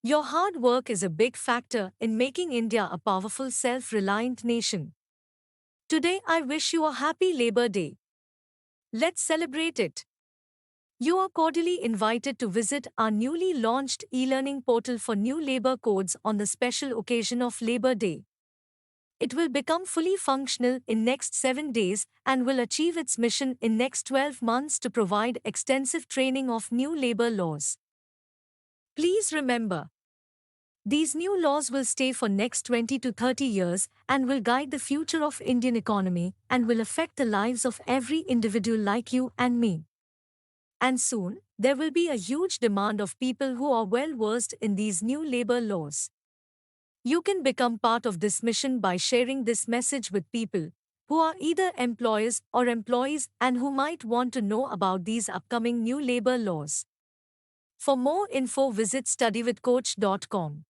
Your hard work is a big factor in making India a powerful self-reliant nation. Today I wish you a happy Labor Day. Let's celebrate it. You are cordially invited to visit our newly launched e-learning portal for new labor codes on the special occasion of Labor Day. It will become fully functional in next 7 days and will achieve its mission in next 12 months to provide extensive training of new labor laws. Please remember, these new laws will stay for next 20 to 30 years and will guide the future of Indian economy and will affect the lives of every individual like you and me. And soon, there will be a huge demand of people who are well versed in these new labor laws. You can become part of this mission by sharing this message with people who are either employers or employees and who might want to know about these upcoming new labor laws. For more info, visit studywithcoach.com.